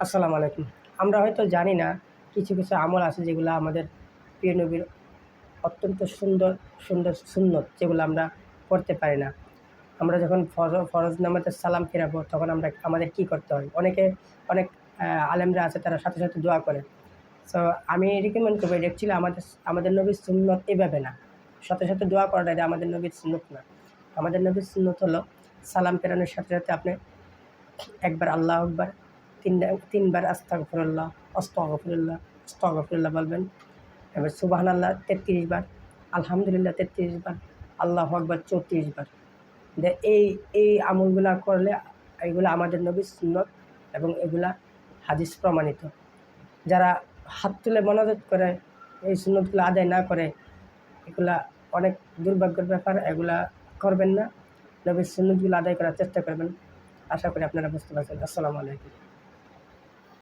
আসসালামু আলাইকুম। আমরা হয়তো জানি না কিছু, কিছু আমল আছে যেগুলা আমাদের প্রিয় নবীর অত্যন্ত সুন্দর, সুন্দর সুন্নত যেগুলো আমরা করতে পারি না। আমরা যখন ফরজ নামাজের সালাম ফিরাবো তখন আমাদের কী করতে হয়? অনেক আলেমরা আছে তারা সাথে, সাথে দোয়া করে। সো আমি রিকমেন্ড করব এটা অ্যাকচুয়ালি আমাদের নবীর সুন্নত এভাবে না। সাথে, সাথে দোয়া করাটা এটা আমাদের নবীর সুন্নত না। আমাদের নবীর সুন্নত হলো সালাম ফেরানোর সাথে, সাথে আপনি একবার আল্লাহু আকবার, ৩ বার আস্তাগফিরুল্লাহ, আস্তাগফিরুল্লাহ, আস্তাগফিরুল্লাহ বলবেন। এবার সুবহানাল্লাহ ৩৩ বার, আলহামদুলিল্লাহ ৩৩ বার, আল্লাহু আকবার ৩৪ বার। এই আমলগুলা করলে এগুলা আমাদের নবীর সুন্নত এবং এগুলা হাদিস প্রমাণিত। যারা হাত তুলে মোনাজাত করে এই সুন্নতগুলো আদায় না করে এগুলা অনেক দুর্ভাগ্যের ব্যাপার। এগুলা করবেন না। নবীর সুন্নতগুলো আদায় করার চেষ্টা করবেন। আশা করি আপনারা বুঝতে পারছেন। আসসালামু আলাইকুম।